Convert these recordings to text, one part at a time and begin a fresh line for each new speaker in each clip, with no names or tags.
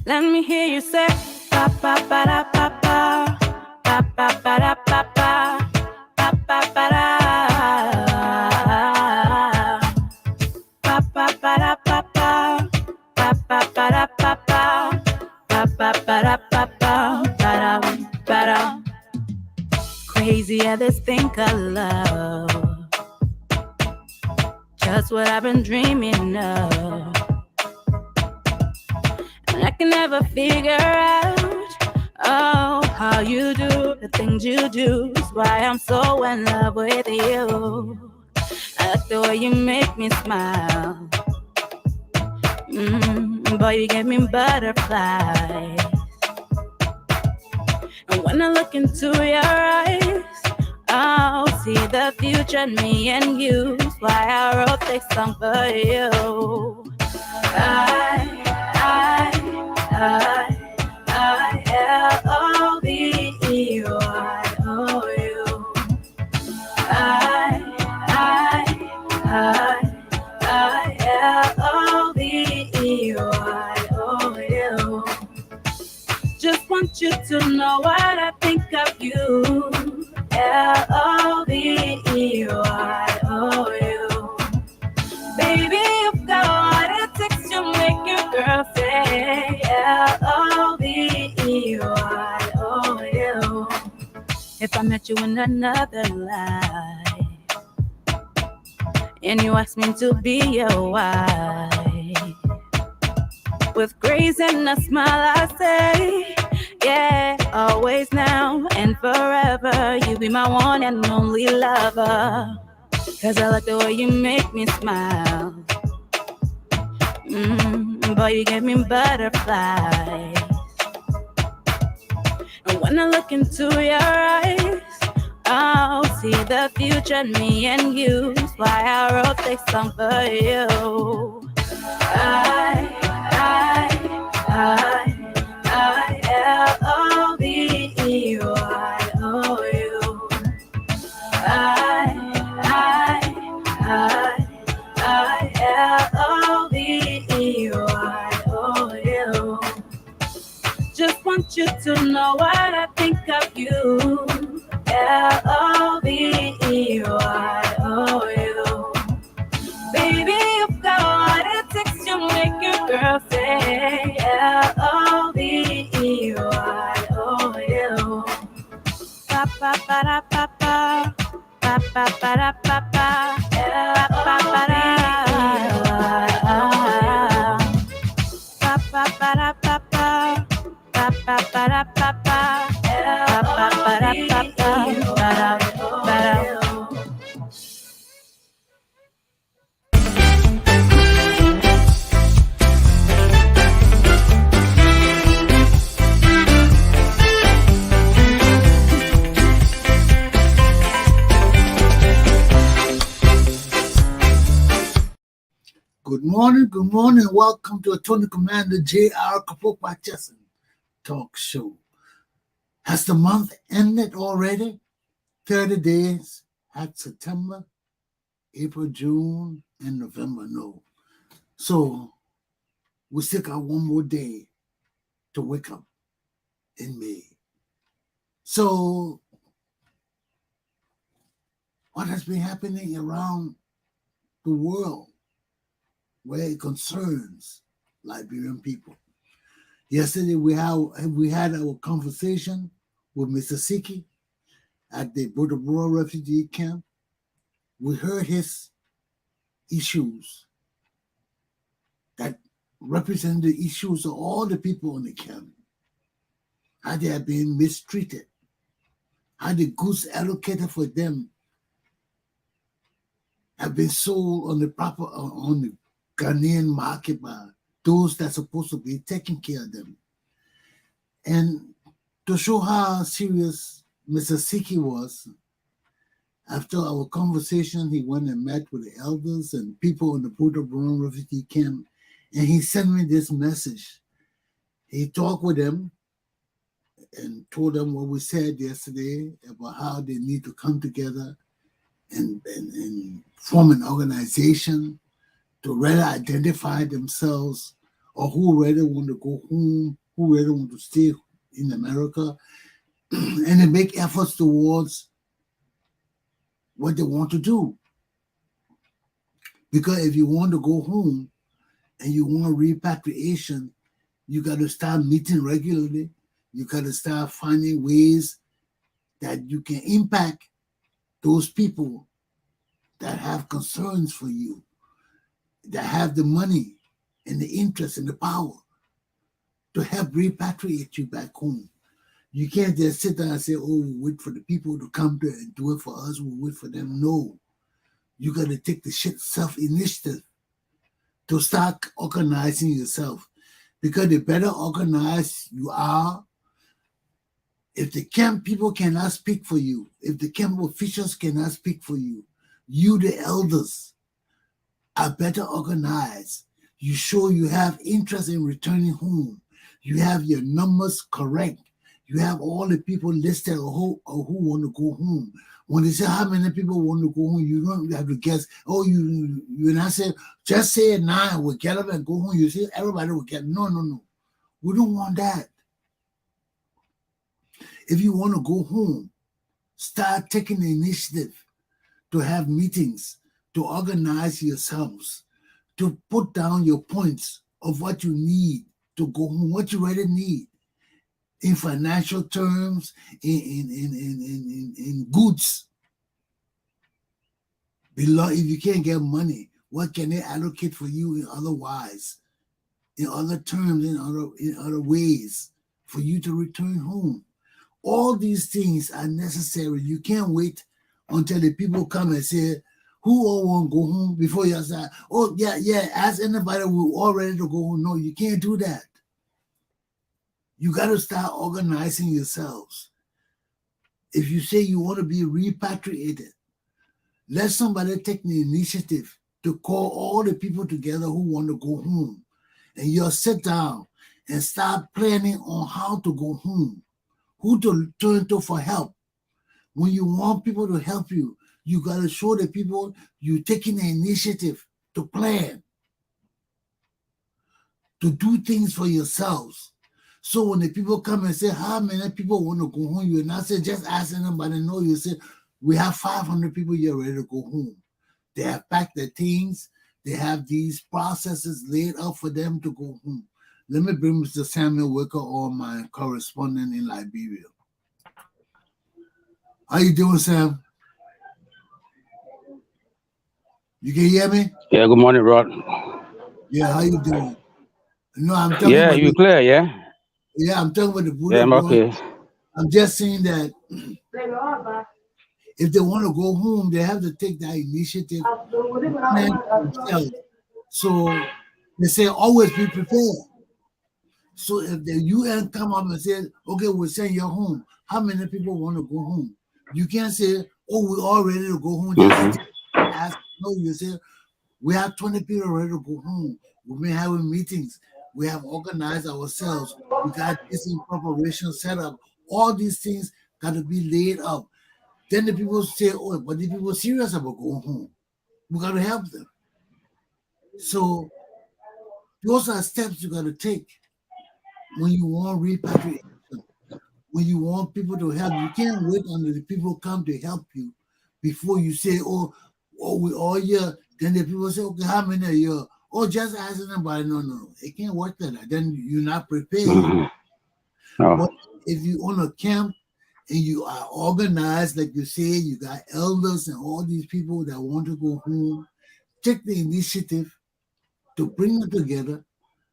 Let me hear you say pa pa pa da pa pa pa pa pa da pa pa pa pa pa da pa pa pa da pa pa pa pa pa da pa pa pa pa pa da pa pa pa da. Crazy at this thing called love, just what I've been dreaming of. And I can never figure out, oh, how you do the things you do. Is why I'm so in love with you. I like the way you make me smile. Boy, you give me butterflies. And when I look into your eyes, I'll see the future in me and you. That's why I wrote this song for you. I-L-O-V-E-Y-O-U. I-L-O-V-E-Y-O-U. Just want you to know what I think of you. L-O-V-E-Y-O-U. Baby, you've got what it takes to make your girl say L-O-V-E-Y-O-U. If I met you in another life and you asked me to be your wife, with grace and a smile I say, yeah, always now and forever. You be my one and only lover. Cause I like the way you make me smile. Boy, you give me butterflies. And when I look into your eyes, I'll see the future in me and you. That's why I wrote this song for you. I-L-O-V-E-Y-O-U. I-L-O-V-E-Y-O-U. Just want you to know what I think of you. L-O-V-E-Y-O-U. Baby, you've got what it takes to make your girl say L-O-V-E-Y-O-U. Pa pa pa da pa pa pa pa pa da pa pa pa pa da pa pa pa da pa pa pa pa pa da pa pa pa pa pa da pa pa pa da.
Good morning. Welcome to Attorney Commander J.R. Glapohkpa Chesson talk show. Has the month ended already? 30 days had September, April, June, and November. No. So we still got one more day to wake up in May. So what has been happening around the world where it concerns Liberian people? Yesterday we had our conversation with Mr. Siki at the Buduburam refugee camp. We heard his issues that represent the issues of all the people in the camp, how they are being mistreated, how the goods allocated for them have been sold on the Ghanaian market by those that are supposed to be taking care of them. And to show how serious Mr. Siki was, after our conversation, he went and met with the elders and people in the Buduburam refugee camp, and he sent me this message. He talked with them and told them what we said yesterday about how they need to come together and form an organization to really identify themselves or who rather want to go home, who rather want to stay in America, and they make efforts towards what they want to do. Because if you want to go home and you want repatriation, you got to start meeting regularly. You got to start finding ways that you can impact those people that have concerns for you, that have the money and the interest and the power to help repatriate you back home. You can't just sit there and say, oh, we wait for the people to come there and do it for us, we wait for them. No. You got to take the shit self-initiative to start organizing yourself. Because the better organized you are, if the camp people cannot speak for you, if the camp officials cannot speak for you, you, the elders, are better organized. You show you have interest in returning home. You have your numbers correct. You have all the people listed who want to go home. When they say how many people want to go home, you don't have to guess. Oh, you not say, just say 9, we'll get up and go home. You say everybody will get. No. We don't want that. If you want to go home, start taking the initiative to have meetings, to organize yourselves, to put down your points of what you need to go home, what you really need in financial terms, in goods. If you can't get money, what can they allocate for you in otherwise, in other terms, in other ways for you to return home? All these things are necessary. You can't wait until the people come and say, who all want to go home before you say, oh, yeah, ask anybody, we're all ready to go home. No, you can't do that. You got to start organizing yourselves. If you say you want to be repatriated, let somebody take the initiative to call all the people together who want to go home. And you'll sit down and start planning on how to go home, who to turn to for help. When you want people to help you, you got to show the people you're taking the initiative to plan, to do things for yourselves. So when the people come and say, how many people want to go home? You not say, just ask anybody. No, you say, we have 500 people here ready to go home. They have packed their things. They have these processes laid out for them to go home. Let me bring Mr. Samuel Wicker on, my correspondent in Liberia. How you doing, Sam? You can hear me?
Yeah, good morning, Rod.
Yeah, how you doing? No, I'm talking
Yeah,
about
you clear, yeah?
Yeah, I'm talking about the Buduburam.
Yeah, I'm okay.
I'm just saying that if they want to go home, they have to take that initiative to plan for themselves. So they say always be prepared. So if the UN come up and say, okay, we'll send you home, how many people want to go home? You can't say, oh, we're all ready to go home. Just ask. No, you say, we have 20 people ready to go home. We've been having meetings. We have organized ourselves. We got this in preparation set up. All these things got to be laid out. Then the people say, oh, but the people serious about going home. We got to help them. So those are steps you got to take when you want repatriation, when you want people to help. You can't wait until the people come to help you before you say, oh, we all here. Then the people say, okay, how many are here? Oh, just ask anybody. No. It can't work like that. Then you're not prepared.
No.
But if you own a camp and you are organized, like you say, you got elders and all these people that want to go home, take the initiative to bring them together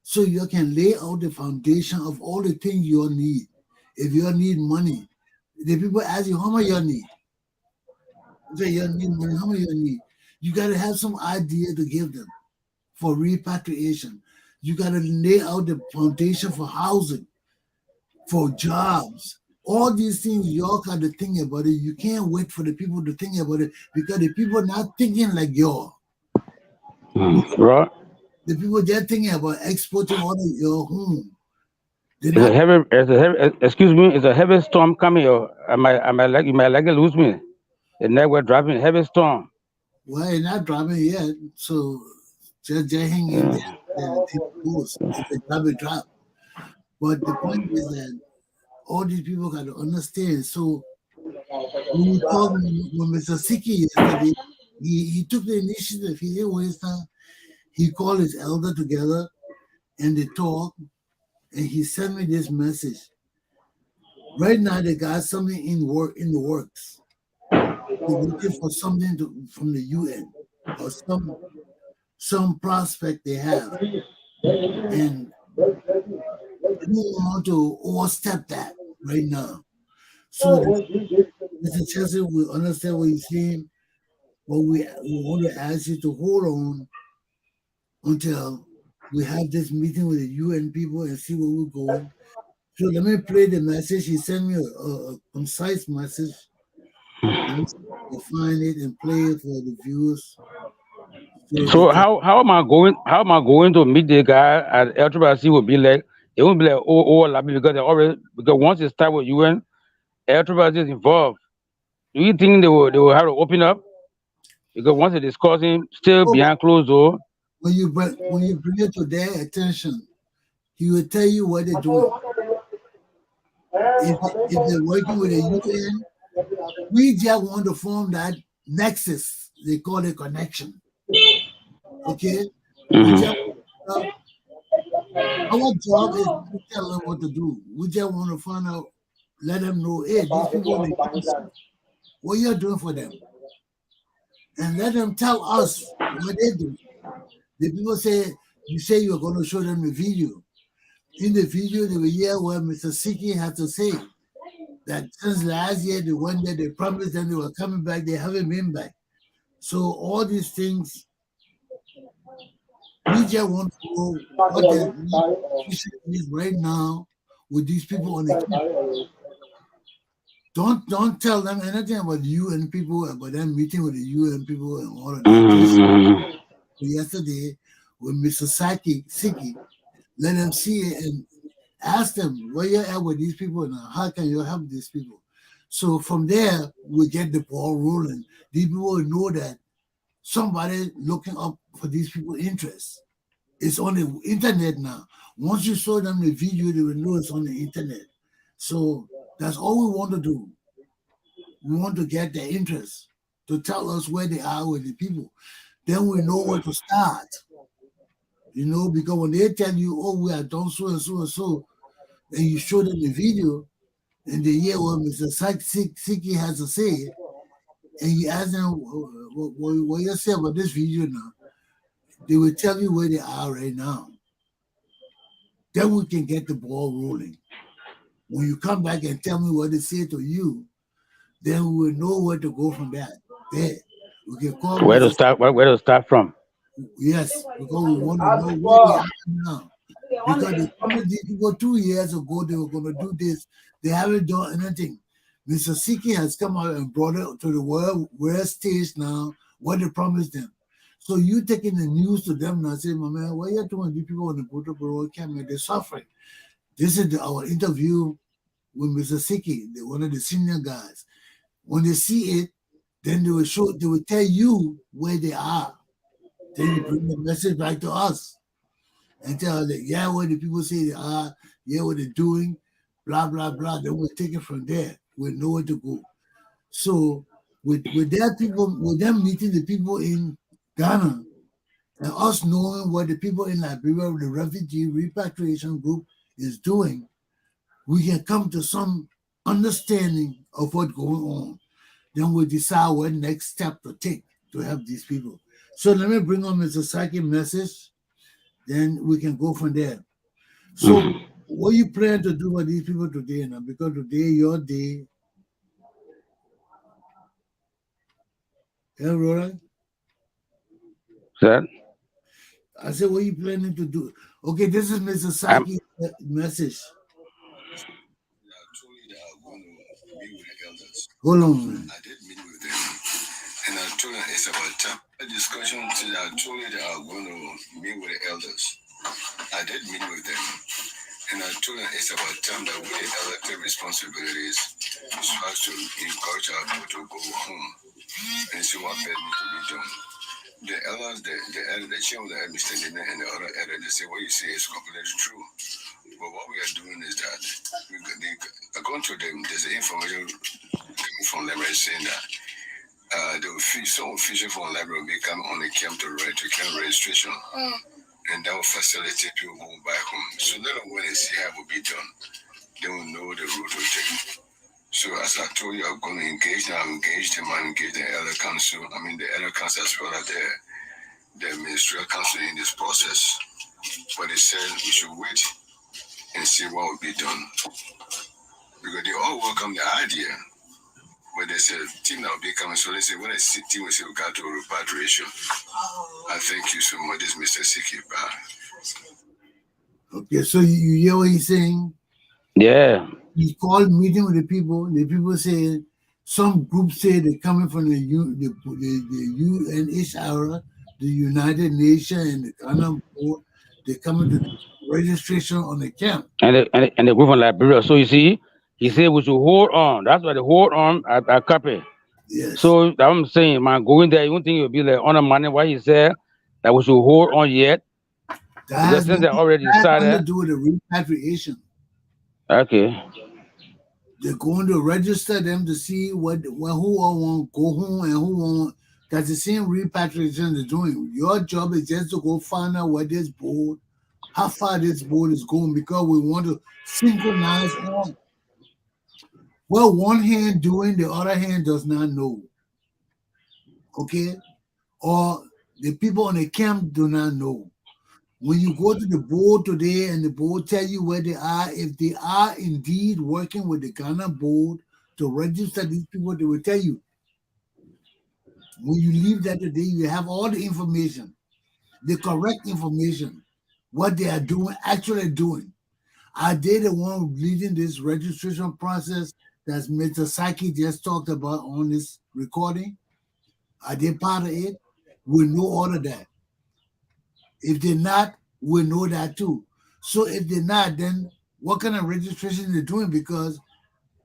so you can lay out the foundation of all the things you need. If you need money, the people ask you, how much you need? You say, you need money, how much you need? You got to have some idea to give them for repatriation. You got to lay out the foundation for housing, for jobs. All these things, you all got to think about it. You can't wait for the people to think about it because the people are not thinking like you.
Right.
The people, they're thinking about exporting all of your home.
Excuse me, is a heavy storm coming? Or you might like to lose me. The network dropping, heavy storm.
Well, it's not dropping yet, so just hang in there. then the thing goes. If they drop, it drop. But the point is that all these people got to understand. So when we talked with Mr. Siki yesterday, he took the initiative. He didn't waste time. He called his elder together and they talked, and he sent me this message. Right now, they got something in the works. They're looking for something from the UN or some prospect they have, and they don't want to overstep that right now. So Mr. Chesson will understand what he's saying, but we want to ask you to hold on until we have this meeting with the UN people and see where we're going. So let me play the message. He sent me a concise message. Let me find it and play it for the viewers.
So how am I going to meet the guy at LCC will be like, it won't be like overlapping because once it start with UN, LCC is involved. Do you think they will have to open up? Because once they're discussing still behind closed door.
When you bring it to their attention, he will tell you what they're doing. If they're working with the UN, we just want to form that nexus. They call it connection. Okay? Our job is to tell them what to do. We just want to find out, let them know, hey, these people, what you're doing for them. And let them tell us what they do. The people say, you say you're going to show them the video. In the video, they will hear what Mr. Siki had to say. That since last year, they went there, they promised them they were coming back, they haven't been back. So all these things, we just want to know what the issue is right now with these people on the camp. Don't tell them anything about UN people, about them meeting with the UN people and all of that. Yesterday, with Mr. Siki, let them see it and ask them where you're at with these people now. How can you help these people? So from there, we get the ball rolling. These people will know that somebody looking up for these people's interests. It's on the internet now. Once you show them the video, they will know it's on the internet. So that's all we want to do. We want to get their interest to tell us where they are with the people. Then we know where to start. You know, because when they tell you, oh, we are done so and so and so, and you show them the video, and they hear what Mr. Siki has to say, and you ask them, what you say about this video now, they will tell you where they are right now. Then we can get the ball rolling. When you come back and tell me what they say to you, then we will know where to go from that. There. We can call
where to start from.
Yes, because we want to know where they are now. Because they promised these people 2 years ago they were going to do this. They haven't done anything. Mr. Siki has come out and brought it to the world stage now, what they promised them. So you taking the news to them now, say, my man, what are you doing? These people on the Buduburam camp, they're suffering. This is our interview with Mr. Siki, one of the senior guys. When they see it, then they will tell you where they are. Then you bring the message back to us and tell them, yeah, where the people say they are, yeah, what they're doing, blah, blah, blah. Then we'll take it from there. We'll know where to go. So with their people, with them meeting the people in Ghana and us knowing what the people in Liberia, the refugee repatriation group is doing, we can come to some understanding of what's going on. Then we'll decide what next step to take to help these people. So let me bring on Mr. Saki's message, then we can go from there. So what you plan to do with these people today now? Because today, your day. Yeah, Roland?
Sir?
I said, what are you planning to do? Okay, this is Mr. Saki's message. Hold on, man.
I did meet with them, and I told them it's about time. A discussion. I told you that I'm going to meet with the elders. I did meet with them, and I told them it's about time that we, the elders, take responsibilities so as to encourage our people to go home and see what best needs to be done. the elders, the chair of the elder standing there, and the other elder, they say what you say is completely true. But what we are doing is that according to them, there's an information coming from Liberian saying that some official from Liberian will be coming on the camp to camp registration, and that will facilitate people going back home. So let them wait and see how it will be done. They will know the route to take. So as I told you, I'm going to engage them. I'm engaged them. I engage the elder council. The elder council as well as the ministerial council in this process. But they said we should wait and see what will be done. Because they all welcome the idea. But they said, team that will be coming. So they say, when I see team, we say we got to repatriation. I thank you so much, this Mr. Siki.
Okay, so you hear what he's saying?
Yeah.
He called meeting with the people. The people say, some groups say they're coming from the UNHCR, the United Nations, and the Ghana Board. They're coming to registration on the camp.
And the group from Liberia. So you see, he said we should hold on. That's why they hold on at copy.
Yes.
So that I'm saying, man, going there, you don't think it'll be like on the money what he said that we should hold on yet? Because since they already decided.
That has to do with the repatriation.
Okay.
They're going to register them to see who all want to go home and who won't. That's the same repatriation they're doing. Your job is just to go find out where this board, how far this board is going, because we want to synchronize all. Well, one hand doing, the other hand does not know. Okay? Or the people on the camp do not know. When you go to the board today and the board tell you where they are, if they are indeed working with the Ghana board to register these people, they will tell you. When you leave that today, you have all the information, the correct information, what they are doing, actually doing. Are they the one leading this registration process that Mr. Saki just talked about on this recording? Are they part of it? We know all of that. If they're not, we know that too. So if they're not, then what kind of registration they're doing? Because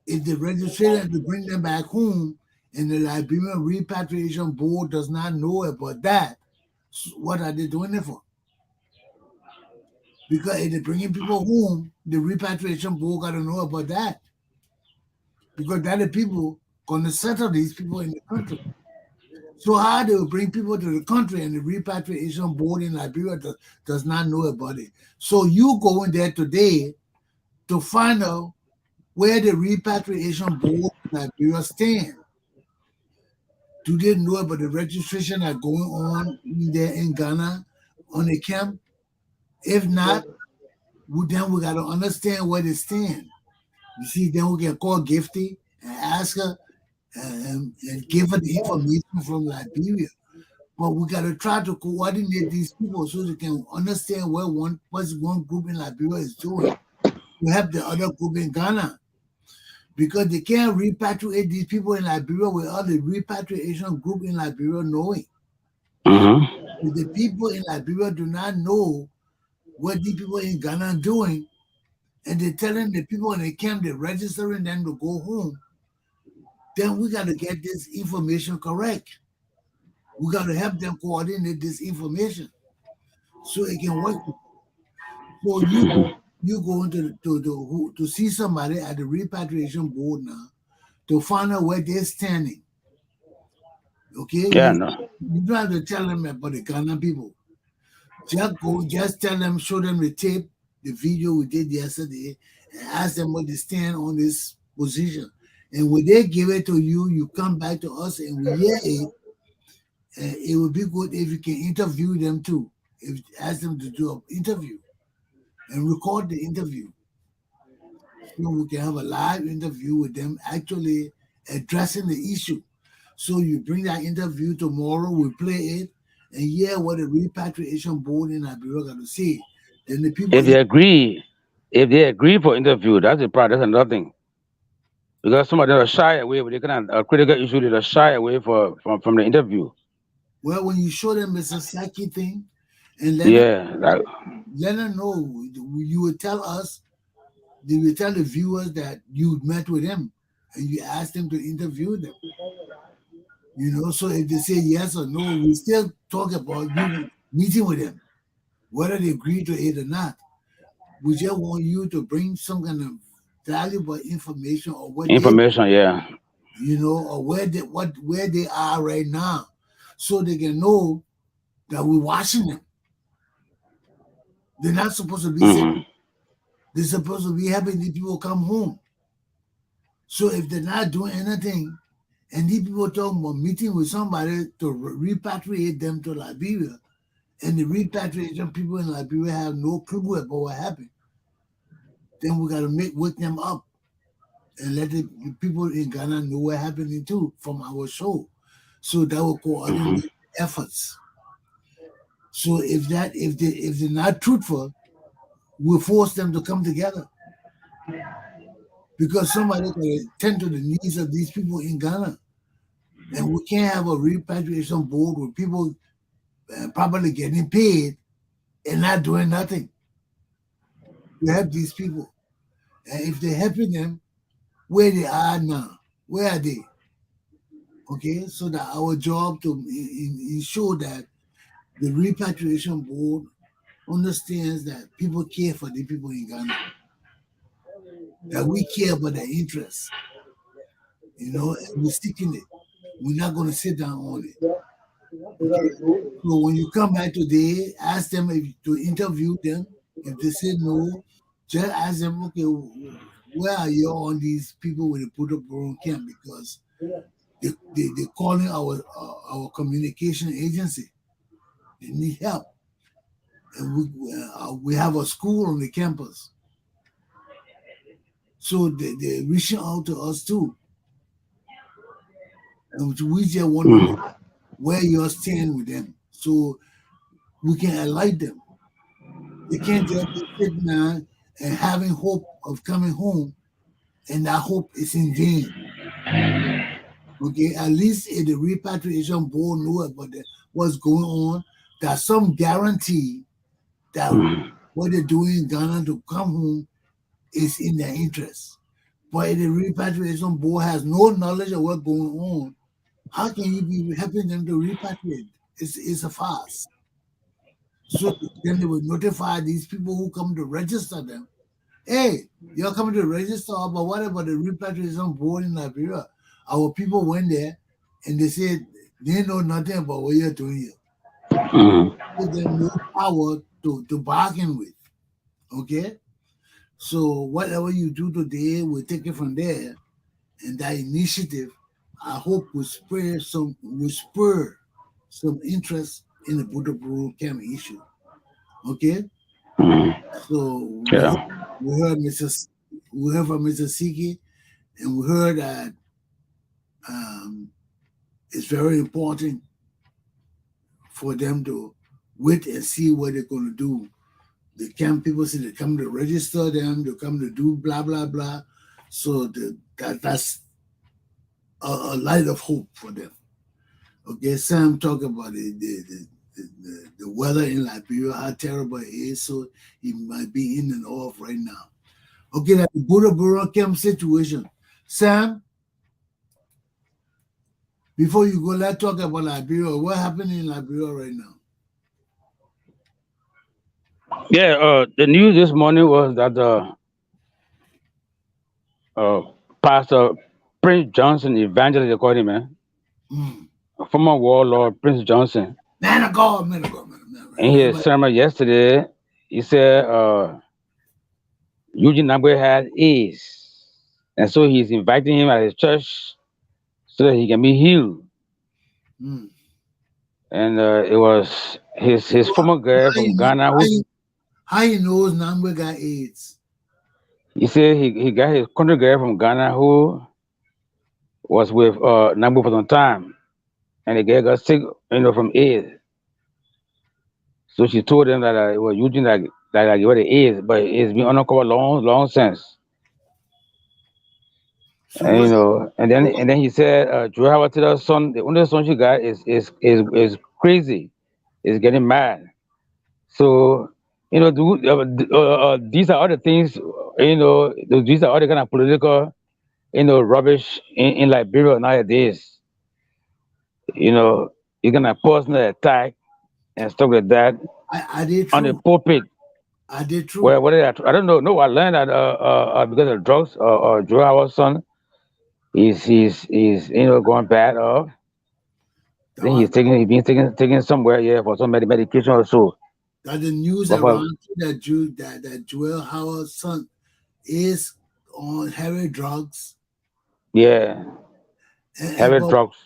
if the registration to bring them back home and the Liberian Repatriation Board does not know about that, what are they doing it for? Because if they're bringing people home, the Repatriation Board got to know about that. Because that the people going to settle these people in the country. So how they will bring people to the country and the Repatriation Board in Liberia does not know about it. So you go in there today to find out where the Repatriation Board in Liberia stand. Do they know about the registration that's going on in there in Ghana on the camp? If not, then we got to understand where they stand. You see, then we can call Gifty and ask her and give her the information from Liberia. But we got to try to coordinate these people so they can understand what one group in Liberia is doing to help the other group in Ghana. Because they can't repatriate these people in Liberia without the repatriation group in Liberia knowing. If the people in Liberia do not know what these people in Ghana are doing, and they're telling the people in the camp they're registering them to go home, then we got to get this information correct. We got to help them coordinate this information so it can work. So you go into to see somebody at the Repatriation Board now to find out where they're standing. Okay?
Yeah,
you don't have to tell them about the Ghana people. Just tell them, show them the tape, the video we did yesterday, and ask them what they stand on this position. And when they give it to you, you come back to us and we hear it. It would be good if you can interview them too. If ask them to do an interview and record the interview. So we can have a live interview with them actually addressing the issue. So you bring that interview tomorrow, we play it, and hear what the Repatriation Board in Liberia got to say. Then the people
if they agree for interview, that's the part. That's another thing. Because some of them are shy away, but they can a critical issue. They're shy away from the interview.
Well, when you show them it's a Saki thing, and let them know, you would tell us, they will tell the viewers that you met with them and you asked them to interview them. So if they say yes or no, we still talk about you meeting with them, whether they agree to it or not. We just want you to bring some kind of valuable information or what they,
Information, yeah.
or where they are right now, so they can know that we're watching them. They're not supposed to be sick.
Mm-hmm.
They're supposed to be happy these people come home. So if they're not doing anything, and these people talking about meeting with somebody to repatriate them to Liberia, and the repatriation people in Liberia have no clue about what happened, then we got to wake them up and let the people in Ghana know what happening too from our show. So that will
Mm-hmm.
coordinate efforts. So if they're not truthful, we force them to come together because somebody got to tend to the needs of these people in Ghana, and we can't have a repatriation board with people properly getting paid and not doing nothing to help these people. And if they're helping them, where they are now, where are they? Okay, so that our job to ensure that the repatriation board understands that people care for the people in Ghana, that we care about their interests, and we're seeking it. We're not going to sit down on it. Okay. So when you come back today, ask them to interview them. If they say no, just ask them, okay, where are you on these people with the Buduburam camp? Because they're calling our communication agency. They need help. And we have a school on the campus. So they're reaching out to us too. And we just want to know
Mm-hmm.
where you stand with them so we can enlighten them. They can't just be sitting there and having hope of coming home, and that hope is in vain. Okay, at least if the repatriation board know about what's going on, there's some guarantee that what they're doing in Ghana to come home is in their interest. But if the repatriation board has no knowledge of what's going on, how can you be helping them to repatriate? It's a farce. So then they will notify these people who come to register them. Hey, you're coming to register, but what about the repatriation board in Liberia? Our people went there and they said they know nothing about what you're doing here.
Mm-hmm.
Give them no power to bargain with. Okay? So whatever you do today, we'll take it from there. And that initiative, I hope will spur some interest in the Buduburam camp issue. Okay?
Mm-hmm.
So
Yeah.
we heard we heard from Mr. Siki, and we heard that um, it's very important for them to wait and see what they're going to do. The camp people say they come to register them, they come to do blah blah blah. So that's a light of hope for them. Okay, Sam talked about the weather in Liberia, how terrible it is. So he might be in and off right now. Okay, that Buduburam camp situation. Sam, before you go, let's talk about Liberia. What happened in Liberia right now?
Yeah. The news this morning was that uh, Pastor Prince Johnson, evangelist, they call him, man,
Mm.
former warlord Prince Johnson,
Man of God, man of God, man of God.
in his sermon yesterday, he said Eugene Nabwe had AIDS, and so he's inviting him at his church so that he can be healed.
Mm.
And it was his
So,
former girl
how
from
you know,
Ghana
how
who
you, how you knows Nambwe got AIDS?
he said he got his country girl from Ghana who was with Nabwe for some time, and the girl got sick, from AIDS. So she told him that it was Eugene that gave her the AIDS, but it's been uncovered long since.
So
And
what? So what?
and then he said, Joe Howard tell her son, the only son she got is crazy, is getting mad. So these are other things. These are other kind of political rubbish in Liberia nowadays. You know, you're gonna personal attack and stuff like that
I did
on the
true.
pulpit.
I did
Where
true.
what did I don't know. No, I learned that because of drugs. Joe, our son, he's going bad.
That
Then
was
he's been taking somewhere, yeah, for some medication or so.
that the news
But
around that Joel Howard's son is on heavy drugs,
yeah,
and
heavy drugs.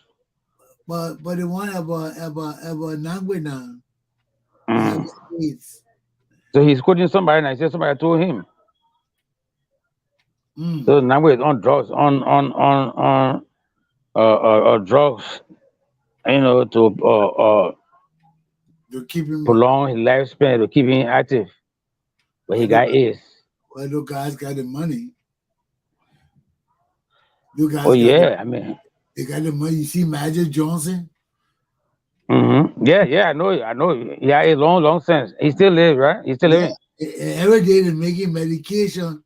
but the one about Nangwe now, he have
Mm.
AIDS.
So he's quoting somebody, and I said somebody told him.
Mm.
So now he's on drugs, on drugs, to
To keep him,
prolong his lifespan, to keep him active. But he
well, the,
got AIDS.
well, the guys got the money. You
Oh
guys
yeah, I mean,
they got the money. You see Magic Johnson?
yeah, I know. Yeah, a long since. He still lives, right? He's still
Yeah.
living.
Every day they're making medication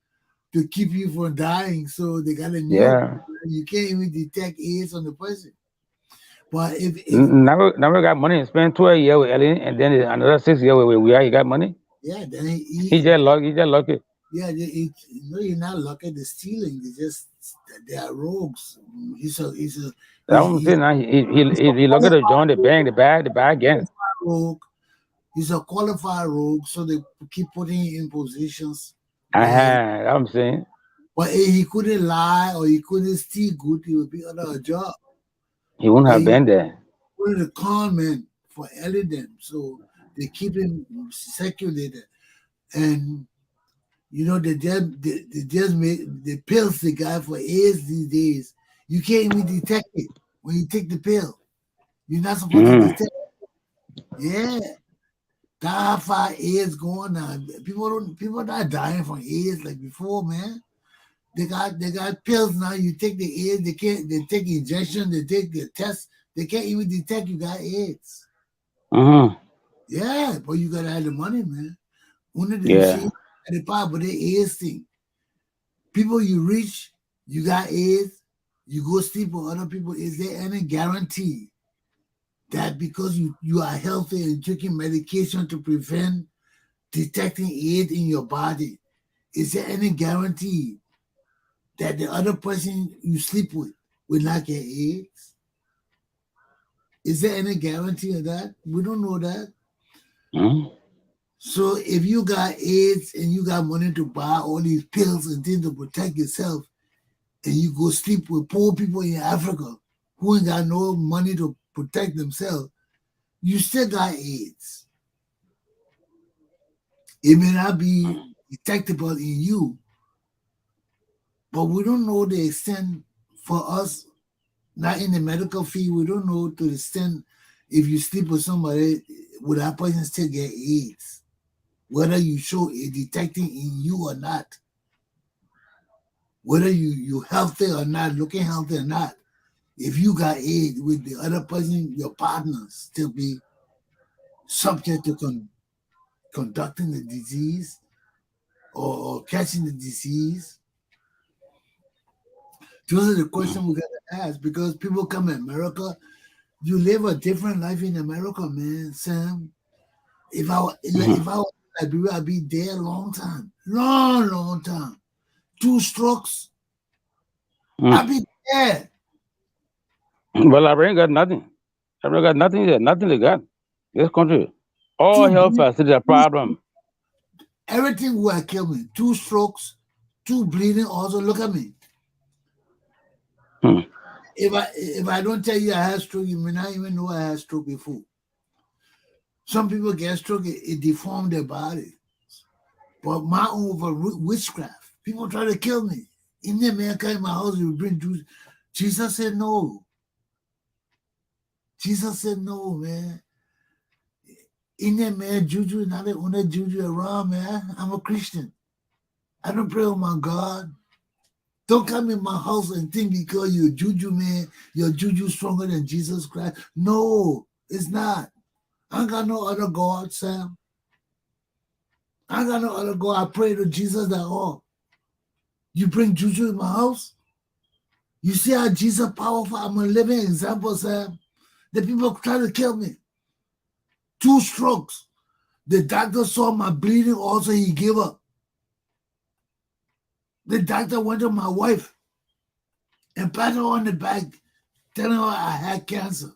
to keep you from dying. So they got a new
Yeah.
you can't even detect AIDS on the person. But if
Now we got money and spend 12 years with Ellen, and then another 6 years with we are. He got money.
yeah, then
He just lucky. He just lucky.
yeah, you're not lucky. They're stealing. They are rogues.
That's what I'm saying. Now
He's a
he lucky to
qualified
join the
rogue.
bank, the buy again.
rogue. He's a qualified rogue, so they keep putting him in positions where,
That's what I'm saying.
but if he couldn't lie or he couldn't steal good, he would be under a job.
He wouldn't
But
have
he
been there.
wanted a con man for them, so they keep him circulated. And they just make the pills the guy for AIDS these days. You can't even detect it when you take the pill. You're not supposed to
Mm.
detect. Yeah, that far AIDS going on. People not dying from AIDS like before, man. They got pills now. You take the AIDS, they take injection, they take the test, they can't even detect you got AIDS.
Mm-hmm.
Yeah, but you gotta have the money, man. One of the
Yeah.
see at the part, but the AIDS thing. People you reach, you got AIDS, you go sleep with other people. Is there any guarantee that because you are healthy and taking medication to prevent detecting AIDS in your body, is there any guarantee that the other person you sleep with will not get AIDS? Is there any guarantee of that? We don't know that.
Mm-hmm.
So if you got AIDS and you got money to buy all these pills and things to protect yourself, and you go sleep with poor people in Africa who ain't got no money to protect themselves, you still got AIDS. It may not be detectable in you, but we don't know the extent for us, not in the medical field, we don't know to the extent if you sleep with somebody, will that person still get AIDS? Whether you show it detecting in you or not, whether you healthy or not, looking healthy or not, if you got AIDS with the other person, your partner still be subject to conducting the disease or catching the disease. Those are the questions we gotta ask because people come to America. You live a different life in America, man, Sam. If I was in Liberia, I'd be there a long time. Long time. 2 strokes, I'd be there.
Well, I ain't got nothing. I got nothing there. Nothing they got. This country. All
2
health
bleeding,
facilities are a problem.
everything will kill me. 2 strokes, 2 bleeding also. Look at me.
Hmm.
If I don't tell you I had stroke, you may not even know I had stroke before. Some people get stroke, it deformed their body. But my own for witchcraft. People try to kill me. In the man came in my house, you bring juice. Jesus said no. Jesus said no, man. In that man, juju is not the only juju around, man. I'm a Christian. I don't pray with my God. Don't come in my house and think because you're juju, man, your juju stronger than Jesus Christ. No, it's not. I ain't got no other God, Sam. I ain't got no other God. I pray to Jesus at all. You bring juju in my house? You see how Jesus powerful? I'm a living example, Sam. The people tried to kill me. 2 strokes. The doctor saw my bleeding also, he gave up. The doctor went to my wife and patted her on the back, telling her I had cancer.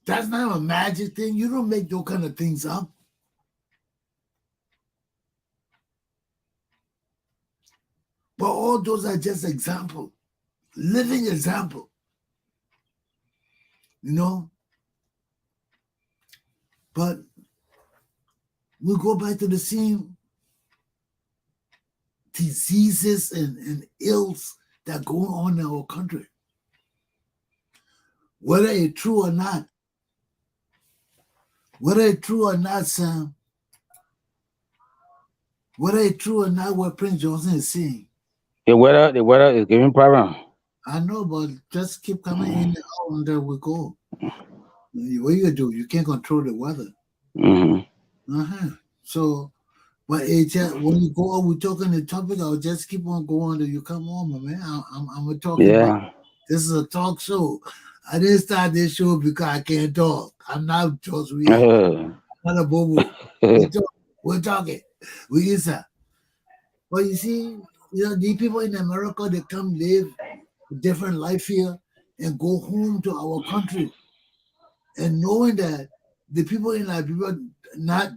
That's not a magic thing. You don't make those kind of things up. But all those are just examples, living example. You know? But we go back to the same diseases and ills that go on in our country. Whether it's true or not, Sam, whether it's true or not what Prince Johnson is saying,
The weather is giving problem.
I know, but just keep coming in and out and there we go. What you do? You can't control the weather. So, but it just, when you go on, we're talking the topic, I'll just keep on going till you come on, my man. I'm talking about, this is a talk show. I didn't start this show because I can't talk. I'm not just real. I'm not a boo-boo. We're talking. We is that. But you see, these people in America, they come live a different life here and go home to our country. And knowing that the people in Liberia,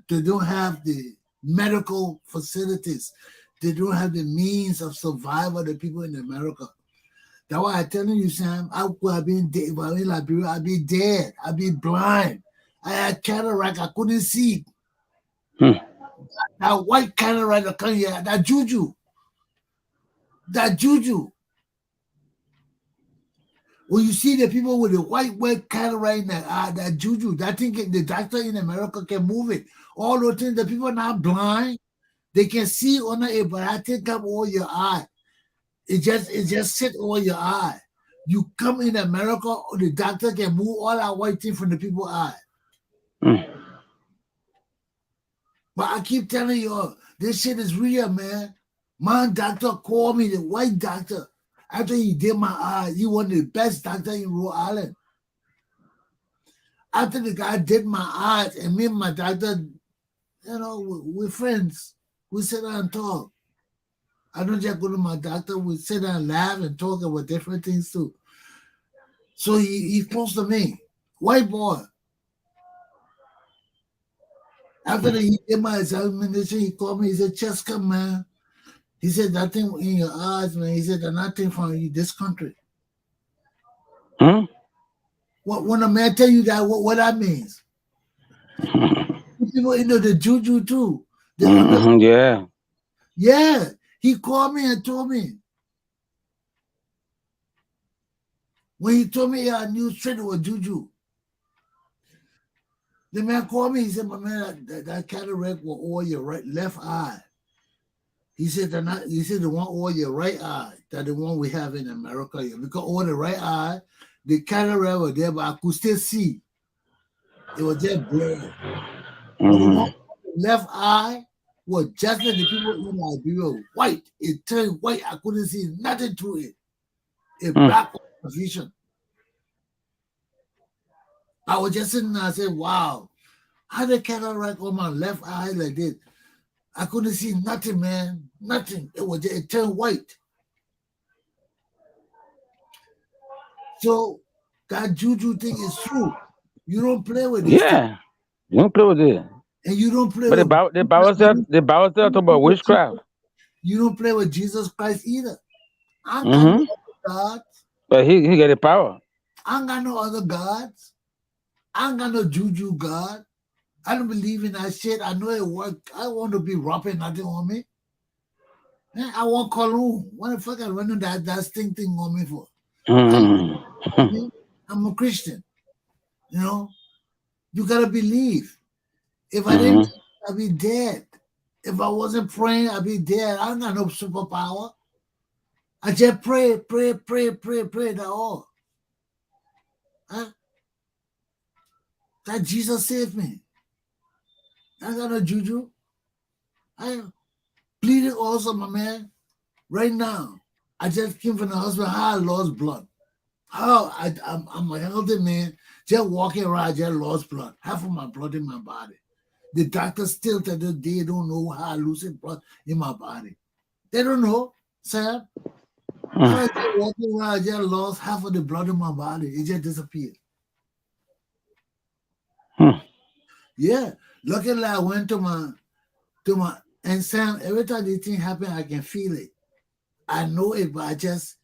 they don't have the medical facilities. They don't have the means of survival, the people in America. That's why I'm telling you, Sam, I would have been dead. If I was in Liberia, I'd be dead. I'd be blind. I had cataract. I couldn't see. That white cataract that come here, that juju. When you see the people with the white cataract in that juju, that thing, the doctor in America can move it. All those things, the people are not blind. They can see on it, but I take up all your eye. It just sit over your eye. You come in America, the doctor can move all that white thing from the people's eye. But I keep telling you, this shit is real, man. My doctor called me, the white doctor. After he did my eyes, he was the best doctor in Rhode Island. After the guy did my eyes, and me and my doctor, we're friends. We sit down and talk. I don't just go to my doctor. We sit down and laugh and talk about different things too. So he's close to me. White boy. After he did my examination, he called me. He said, Cheska, man. He said, that thing in your eyes, man. He said, they're nothing from this country. When a man tell you that, what that means? People into the juju too. Yeah. He called me and told me. When he told me, I knew straight it was juju. The man called me. He said, my man, that cataract was all your left eye. He said, the one over your right eye, that the one we have in America here. Because over the right eye, the cataract was there, but I could still see. It was just blurred. But the one on the left eye was just like the people in Liberia, white. It turned white. I couldn't see nothing through it. It black vision. I was just sitting there and said, wow, how the cataract on my left eye like this? I couldn't see nothing, man. Nothing. It turned white. So that juju thing is true. You don't play with it.
Yeah. You don't play with it.
And you don't play
with
the
Bible said about witchcraft.
You don't play with Jesus Christ either. I ain't got no other gods.
But he got the power.
I ain't got no other gods. I ain't got no juju god. I don't believe in that shit. I know it work. I want to be rubbing nothing on me. Man, I want cologne. What the fuck I run that stink thing on me for? I'm a Christian. You gotta believe. If I didn't, I'd be dead. If I wasn't praying, I'd be dead. I don't got no superpower. I just pray, that's all. Huh? That Jesus saved me. I got no juju. I am bleeding also, my man. Right now, I just came from the hospital. I lost blood. How I'm a healthy man, just walking around, I just lost blood. Half of my blood in my body. The doctors still to this day don't know how I lose blood in my body. They don't know, Sam. How I just walking around, I just lost half of the blood in my body. It just disappeared.
Hmm.
Yeah. Luckily I went to my and Sam, every time this thing happen, I can feel it. I know it, but I just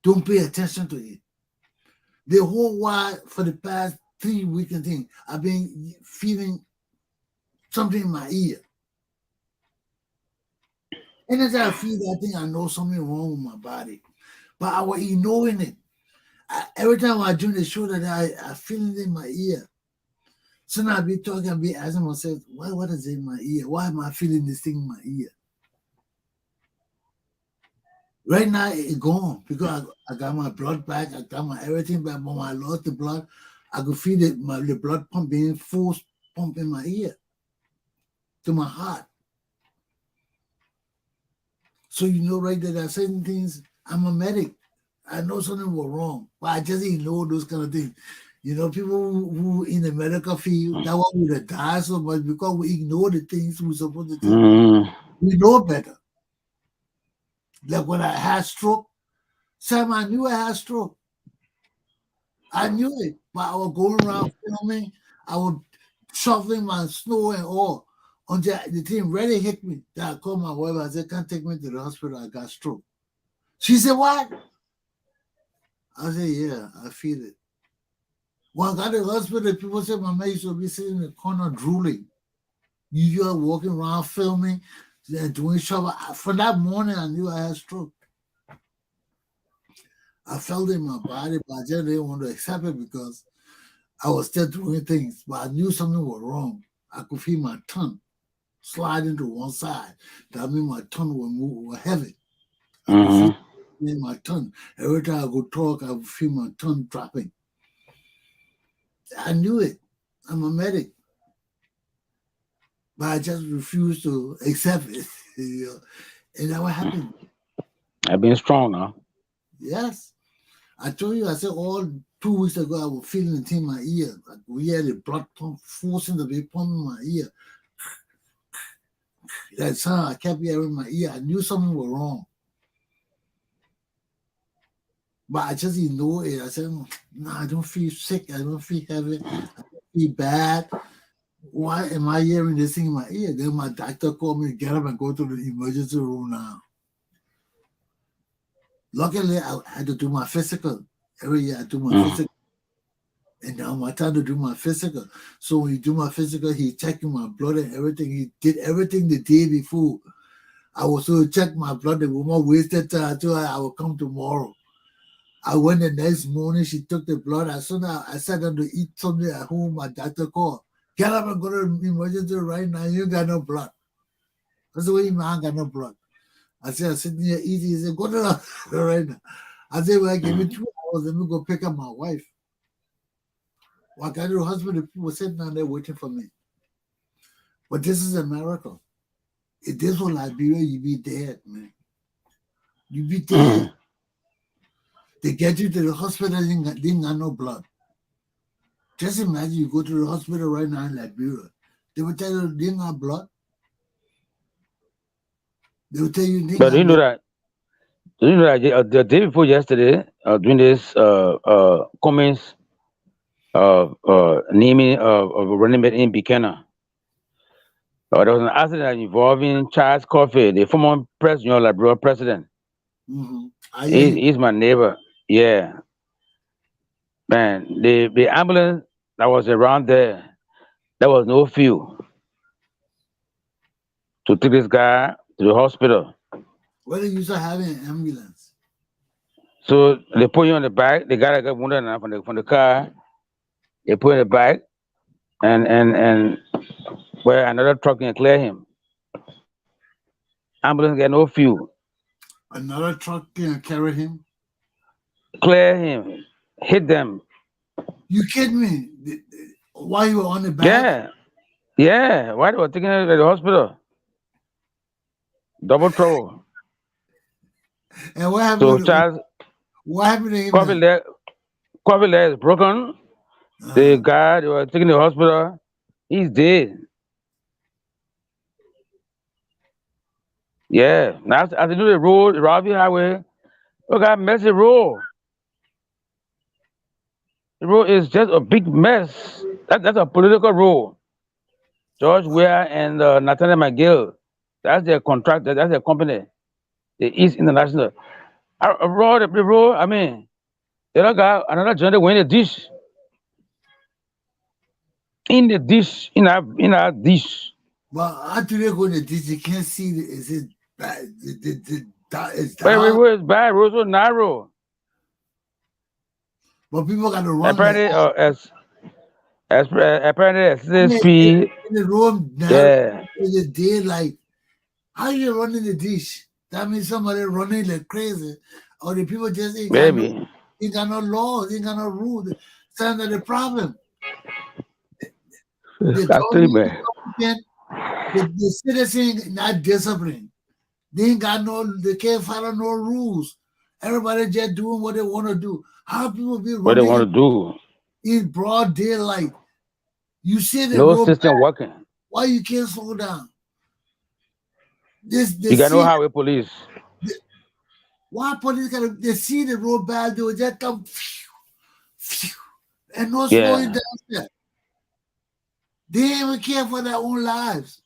don't pay attention to it. The whole while for the past 3 weeks and thing, I've been feeling something in my ear. Anytime I feel that thing, I know something wrong with my body. But I was ignoring it. Every time I do the show that I feel it in my ear. So now I be talking, I be asking myself, what is it in my ear? Why am I feeling this thing in my ear? Right now it's gone because I got my blood back, I got my everything back. But when I lost the blood, I could feel the blood pump being forced pump in my ear to my heart. So you know right there are certain things. I'm a medic. I know something was wrong, but I just ignore those kind of things. You know, people who in the medical field, that one would have died so much because we ignore the things we're supposed to do.
Mm.
We know better. Like when I had stroke, Sam, I knew I had stroke. I knew it, but I was going around filming. I was shoveling my snow and all until the thing really hit me. That I called my wife. I said, "Can't take me to the hospital. I got stroke." She said, "What?" I said, "Yeah, I feel it." When I got to the hospital, people said my mate should be sitting in the corner drooling. You are walking around filming and doing shovel. From that morning, I knew I had stroke. I felt it in my body, but I just didn't want to accept it because I was still doing things. But I knew something was wrong. I could feel my tongue sliding to one side. That means my tongue was heavy. I could feel
Mm-hmm.
it in my tongue. Every time I could talk, I would feel my tongue dropping. I knew it. I'm a medic. But I just refused to accept it. You know? And that what happened.
I've been strong now.
Yes. I told you, I said all 2 weeks ago, I was feeling it in my ear. Like we had the blood pump forcing to be pumping my ear. That sound I kept hearing in my ear. I knew something was wrong. But I just ignored it. I said, no, I don't feel sick. I don't feel heavy. I don't feel bad. Why am I hearing this thing in my ear? Then my doctor called me to get up and go to the emergency room now. Luckily, I had to do my physical. Every year I do my physical. And now my time to do my physical. So when you do my physical, he checking my blood and everything. He did everything the day before. I was to check my blood. The woman wasted time. So I will come tomorrow. I went the next morning. She took the blood. As soon as I sat down to eat something at home, my doctor called. Get up and go to the emergency right now. You got no blood. That's the way I got no blood. I said, I'm sitting here eating. He said, go to the hospital right now. I said, well, give me 2 hours. Let me go pick up my wife. When I got to the hospital, people sitting down there waiting for me. But this is a miracle. If this was Liberia, you'd be dead, man. You'd be dead. They get you to the hospital, didn't got no blood. Just imagine you go to the hospital right now in Liberia. They will tell you they didn't have blood. They will tell you they
But
didn't have blood.
do you know that the day before yesterday, doing this comments naming of a running mate in Buchanan. There was an accident involving Charles Coffey, the former president, Liberal president.
I hear you.
He's my neighbor. Yeah, man. The ambulance that was around there was no fuel to take this guy to the hospital.
What they used to have an ambulance.
So they put you on the back. The guy that got wounded now from the car, they put in the back, and where another truck can clear him. Ambulance get no fuel.
Another truck can carry him.
Clear him. Hit them.
You kidding me? Why you were on the back?
Yeah. Yeah. Why they were taking him to the hospital? Double trouble.
And what happened
So
to
Charles
what happened to him
Coffee
now?
leg Coffee leg is broken. The guy they were taking to the hospital, he's dead. Yeah. Now as they do the road, the Ravi Highway, look at messy road. The road is just a big mess. That's a political road. George Weah and Nathaniel McGill. That's their contractor. That's their company. The East International. I road the road. I mean, the other guy, another journey went in the dish. In the dish, in our dish.
But after they go to this, you can't see is it bad? It's
But the
down.
road is bad. Road so narrow.
But people got to run
Apparently, apparently, assisted
in
speed.
the room narrow
Yeah,
in the day. Like, how you running the dish? That means somebody running like crazy, or the people just ain't
maybe.
got no laws, ain't got no rules. That's not the problem. The
Actually,
government,
man.
the citizen not disciplined. They ain't got they can't follow no rules. Everybody just doing what they want to do. How people be
What they
running
want to do?
in broad daylight? You see the
No
road
system
back.
working.
Why you can't slow down? They
You got no
see
highway police.
why police they see the road bad, they will just come and no slowing
Yeah,
down there. They ain't even care for their own lives.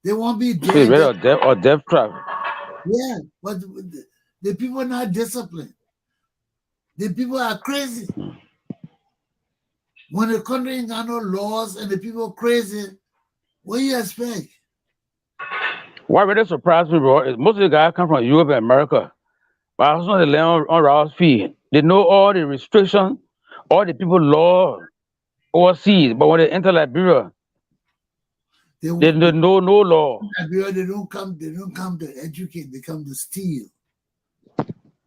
They won't be
it's
dead.
better or death trap.
Yeah, but the people are not disciplined. The people are crazy. When the country ain't got no laws and the people are crazy, what do you expect?
What really surprised me, bro, is most of the guys come from Europe and America. But I was on the land on Rouse feed. They know all the restrictions, all the people law overseas. But when they enter Liberia,
They
they know no law.
they don't come to educate, they come to steal.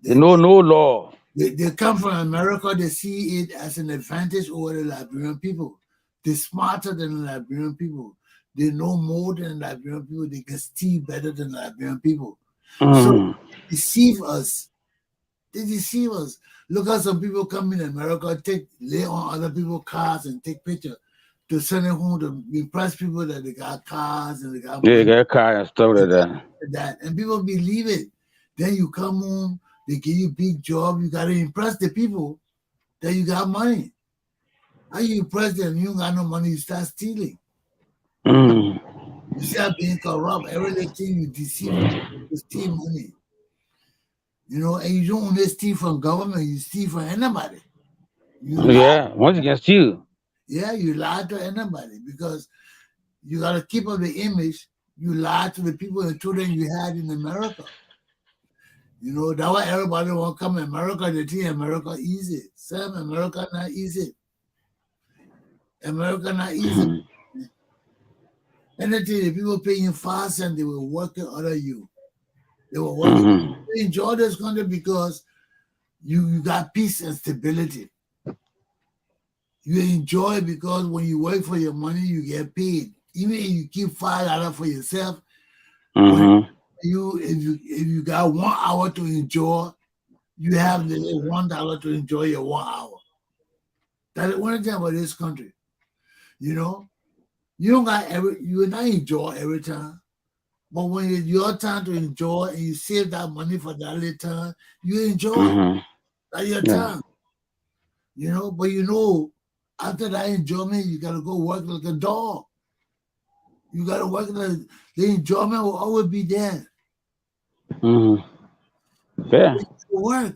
They know no law.
They come from America, they see it as an advantage over the Liberian people. They're smarter than the Liberian people. They know more than the Liberian people. They can steal better than the Liberian people. So deceive us. They deceive us. Look at some people come in America, lay on other people's cars and take pictures to send it home to impress people that they got cars and they got
Yeah,
money.
they get a car and stuff like that.
And people believe it. Then you come home, they give you a big job. You got to impress the people that you got money. How you impress them? You don't got no money, you start stealing. You start being corrupt. Every little thing you deceive, you steal money. You know, and you don't only steal from government, you steal from anybody. You lie.
Once you can steal.
Yeah, you lie to anybody because you got to keep up the image. You lie to the people and children you had in America. You know, that's why everybody want to come to America. They think America easy. Sam, America not easy. America not easy. Anything the people paying fast and they will work under you. They will work. They enjoy this country because you got peace and stability. You enjoy it because when you work for your money, you get paid. Even if you keep $5 for yourself, if you got 1 hour to enjoy, you have the $1 to enjoy your 1 hour. That is one thing about this country. You know, you will not enjoy every time. But when it's your time to enjoy and you save that money for that little time, you enjoy. That's your time. You know, but you know, after that enjoyment, you gotta go work like a dog. You gotta work like the enjoyment will always be there.
Yeah.
Work.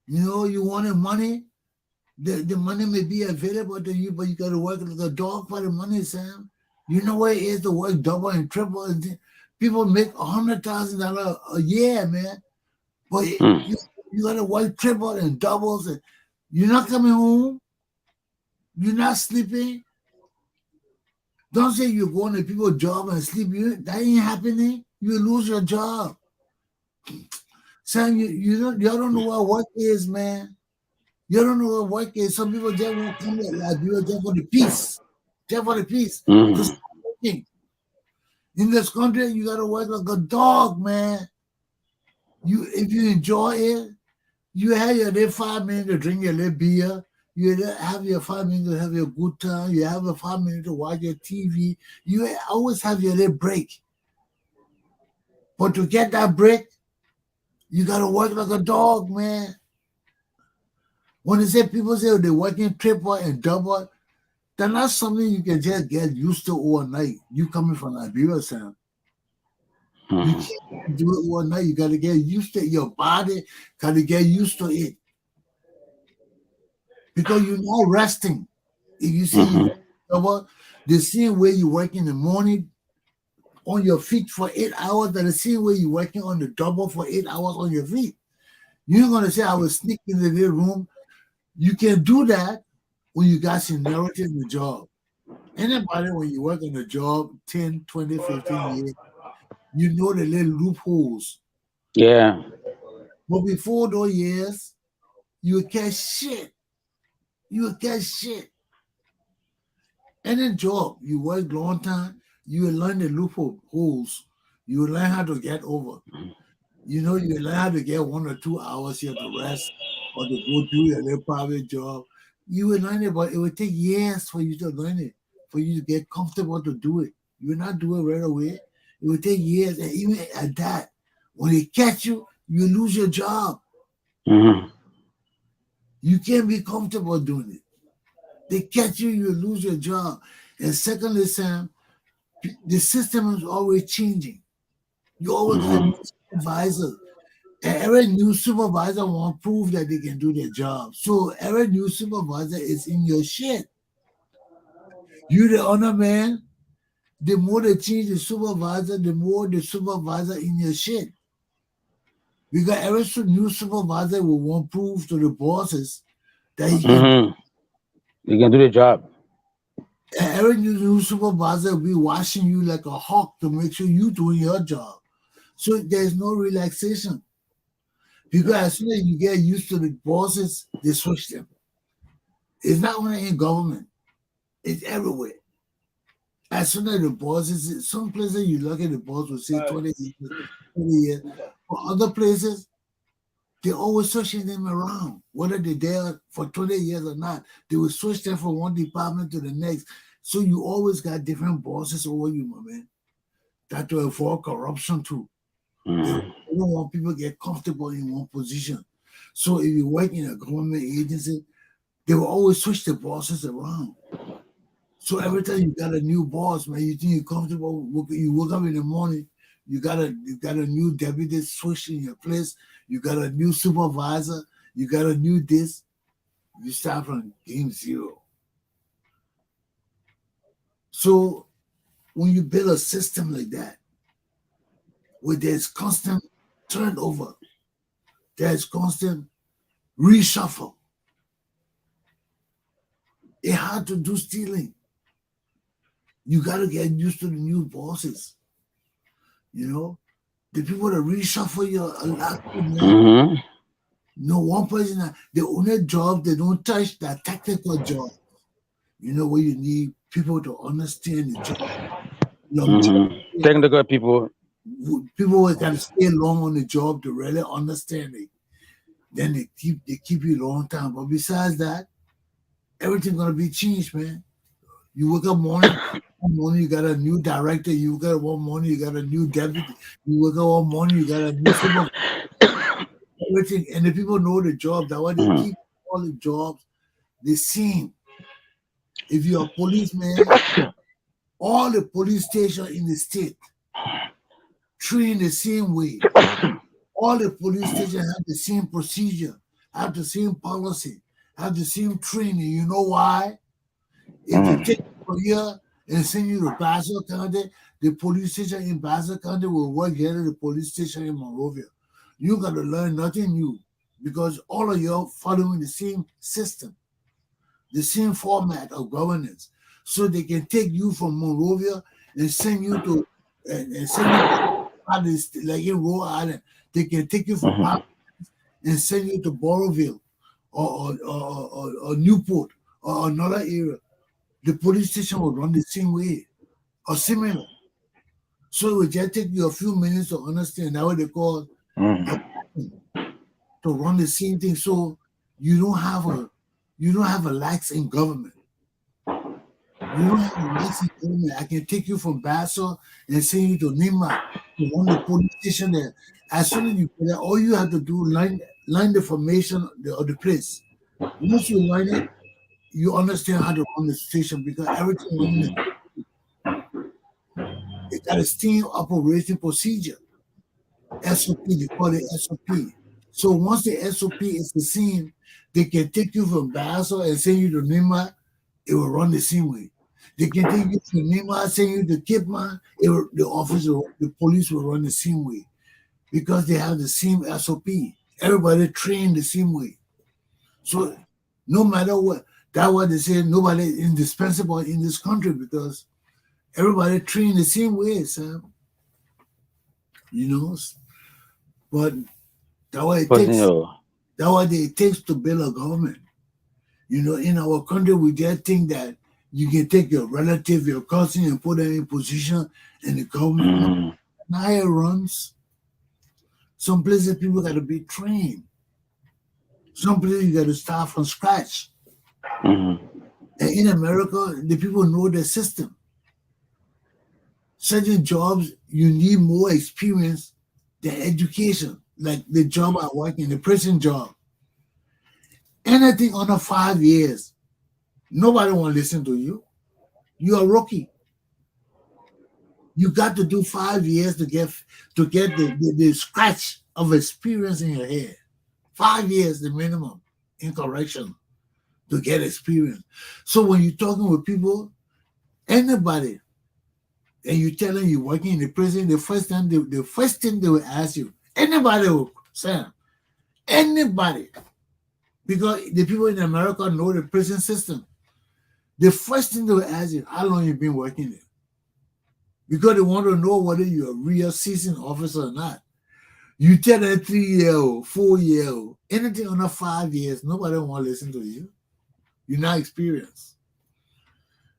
You know, you wanted money. The money may be available to you, but you gotta work like a dog for the money, Sam. You know what it is to work double and triple. People make $100,000 a year, man. But you gotta work triple and doubles, and you're not coming home. You're not sleeping. Don't say you're going to people's job and sleep. That ain't happening. You lose your job. Sam, y'all don't know what work is, man. You don't know what work is. Some people just won't come to Liberia just for the peace. Just for the peace. To stop working. In this country, you gotta work like a dog, man. If you enjoy it, You have your little 5 minutes to drink your little beer. You have your 5 minutes to have your good time. You have a 5 minutes to watch your TV. You always have your little break. But to get that break, you gotta work like a dog, man. When they say people say they're working triple and double, that's not something you can just get used to overnight. You coming from Liberia, Sam. You can't do it overnight. You gotta get used to it. Your body gotta get used to it. Because you're not resting. If you say you double, the same way you work in the morning on your feet for 8 hours, that the same way you working on the double for 8 hours on your feet. You're gonna say I was sneaking in the little room. You can do that when you got seniority in the job. Anybody, when you work on a job 10, 20, 15 years, you know the little loopholes.
Yeah.
But before those years, you will catch shit. You will catch shit. Any job, you work long time, you will learn the loopholes. You will learn how to get over. You know, you will learn how to get 1 or 2 hours here to rest or to go do your little private job. You will learn it, but it will take years for you to learn it, for you to get comfortable to do it. You will not do it right away. It will take years, and even at that, when they catch you, you lose your job. You can't be comfortable doing it. They catch you, you lose your job. And secondly, Sam, the system is always changing. You always got new supervisors. And every new supervisor want to prove that they can do their job. So every new supervisor is in your shit. You the owner man, the more they change the supervisor, the more the supervisor in your shit. Because every new supervisor will want to prove to the bosses that he can.
You can do the job.
And every new supervisor will be watching you like a hawk to make sure you're doing your job. So there's no relaxation. Because as soon as you get used to the bosses, they switch them. It's not only in government, it's everywhere. As soon as the bosses, some places you look at the boss will say 20 years. For other places, they always switching them around. Whether they're there for 20 years or not, they will switch them from one department to the next. So you always got different bosses over you, my man. That to avoid corruption too. They don't want people to get comfortable in one position. So if you work in a government agency, they will always switch the bosses around. So every time you got a new boss, man, you think you're comfortable. You wake up in the morning, you got a new deputy switch in your place. You got a new supervisor. You got a new this. You start from game zero. So when you build a system like that, where there's constant turnover, there's constant reshuffle, it's hard to do stealing. You got to get used to the new bosses. You know, the people that reshuffle your life. No one person, the only job they don't touch that technical job. You know, where you need people to understand the job.
Technical people.
People who can stay long on the job to really understand it. Then they keep you a long time. But besides that, everything's gonna be changed, man. You wake up morning you got a new director. You wake up one morning, you got a new deputy. You wake up one morning, you got a new supervisor. Everything, and the people know the job. That's why they keep all the jobs the same. If you're a policeman, all the police stations in the state train the same way. All the police stations have the same procedure, have the same policy, have the same training. You know why? If they take you from here and send you to Basso County, the police station in Basso County will work here at the police station in Monrovia. You got to learn nothing new because all of you are following the same system, the same format of governance. So they can take you from Monrovia and send you to like in Rhode Island. They can take you from and send you to Boroville or Newport or another area. The police station will run the same way or similar. So it will just take you a few minutes to understand. That's what they call a pattern. to run the same thing. So you don't have a lax in government. You don't have a lax in government. I can take you from Basso and send you to Nima to run the police station there. As soon as you get there, all you have to do learn the formation of the place. Once you learn it, you understand how to run the station because everything running it got a steam operating procedure. SOP, they call it SOP. So once the SOP is the same, they can take you from Basso and send you to Nima, it will run the same way. They can take you to Nima, send you to Kipman, the police will run the same way because they have the same SOP. Everybody trained the same way. So no matter what, that's why they say nobody is indispensable in this country because everybody trained the same way, Sam. You know, but that's what it takes. That's what it takes to build a government. You know, in our country, we just think that you can take your relative, your cousin, and put them in position in the government. Now it runs. Some places people got to be trained. Some places you got to start from scratch. And in America, the people know the system. Certain jobs, you need more experience than education. Like the job I work in, the prison job. Anything under 5 years, nobody want to listen to you. You're a rookie. You got to do 5 years to get the scratch of experience in your head. 5 years, the minimum in correction to get experience. So when you're talking with people, anybody, and you tell them you're working in the prison, the first thing they will ask you, anybody will say, anybody, because the people in America know the prison system. The first thing they will ask you, how long you been working there? Because they want to know whether you're a real seasoned officer or not. You tell them 3-year-old, 4-year-old, anything under 5 years, nobody want to listen to you. You're not experienced.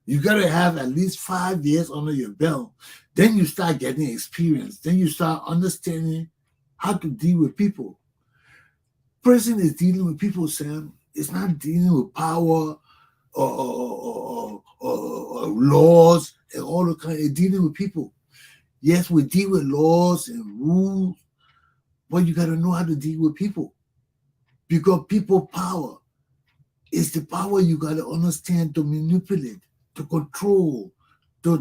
You got to have at least 5 years under your belt. Then you start getting experience. Then you start understanding how to deal with people. Prison is dealing with people, Sam. It's not dealing with power or laws and all the kind. It's dealing with people. Yes, we deal with laws and rules, but you got to know how to deal with people. Because people power is the power you got to understand to manipulate, to control, to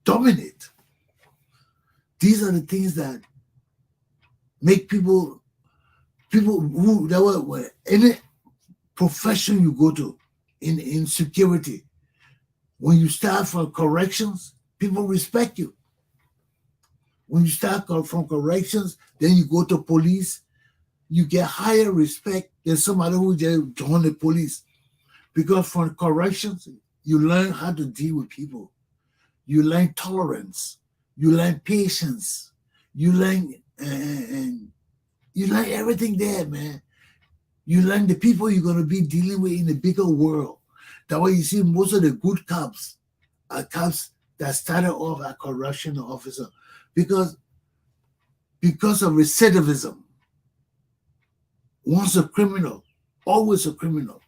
dominate. These are the things that make people who that were any profession you go to in security. When you start from corrections, people respect you. When you start from corrections, then you go to police, you get higher respect than somebody who just joined the police. Because from corrections, you learn how to deal with people. You learn tolerance. You learn patience. You learn and you learn everything there, man. You learn the people you're going to be dealing with in the bigger world. That's why you see most of the good cops are cops that started off as correctional officer because of recidivism. Once a criminal, always a criminal.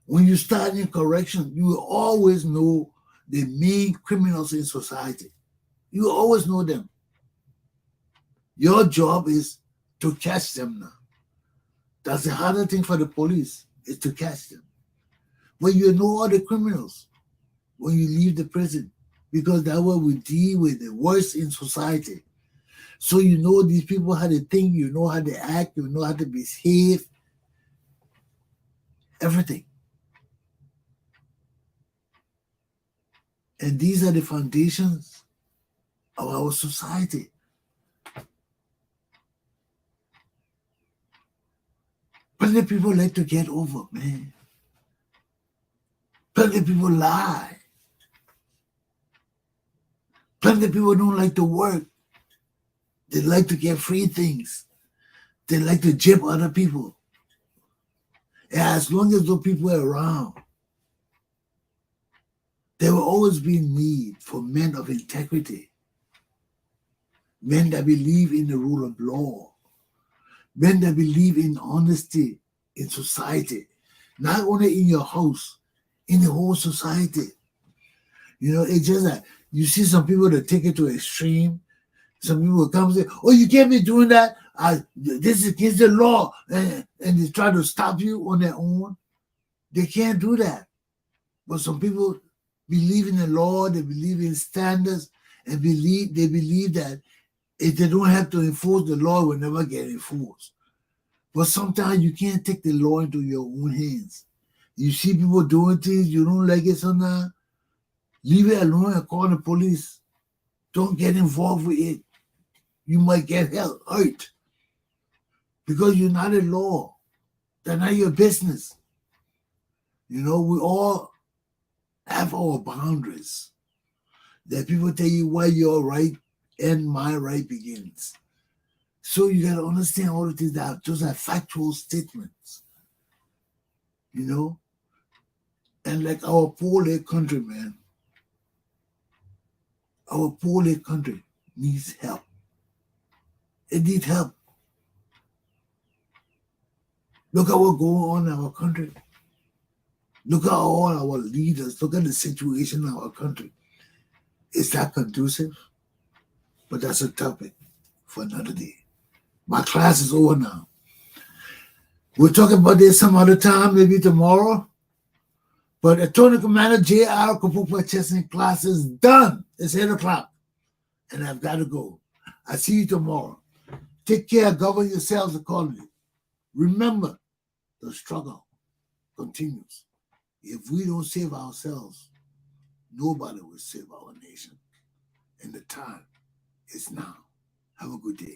When you start in correction, you will always know the main criminals in society. You always know them. Your job is to catch them now. That's the harder thing for the police, is to catch them. But you know all the criminals when you leave the prison, because that's what we deal with, the worst in society. So you know these people how to think, you know how to act, you know how to behave, everything. And these are the foundations of our society. Plenty of people like to get over, man. Plenty of people lie. Plenty of people don't like to work. They like to get free things. They like to jip other people. And as long as those people are around, there will always be need for men of integrity, men that believe in the rule of law, Men that believe in honesty in society, not only in your house, in the whole society. You know, it's just that you see some people that take it to extreme. Some people will come and say, "Oh, you can't be doing that. This is against the law," and they try to stop you on their own. They can't do that. But some people believe in the law. They believe in standards, and they believe that if they don't have to enforce the law, it will never get enforced. But sometimes you can't take the law into your own hands. You see people doing things, you don't like it sometimes, leave it alone and call the police. Don't get involved with it. You might get hurt because you're not a law. They're not your business. You know, we all have our boundaries. That people tell you why your right and my right begins. So you got to understand all the things that those are factual statements. You know? And like our poor little country, man. Our poor little country needs help. It needs help. Look at what's going on in our country. Look at all our leaders. Look at the situation in our country. It's not conducive, but that's a topic for another day. My class is over now. We'll talk about this some other time, maybe tomorrow. But Attorney Commander J.R. Glapohkpa Chesson class is done. It's 8 o'clock. And I've got to go. I'll see you tomorrow. Take care. Govern yourselves accordingly. Remember, the struggle continues. If we don't save ourselves, nobody will save our nation. And the time is now. Have a good day.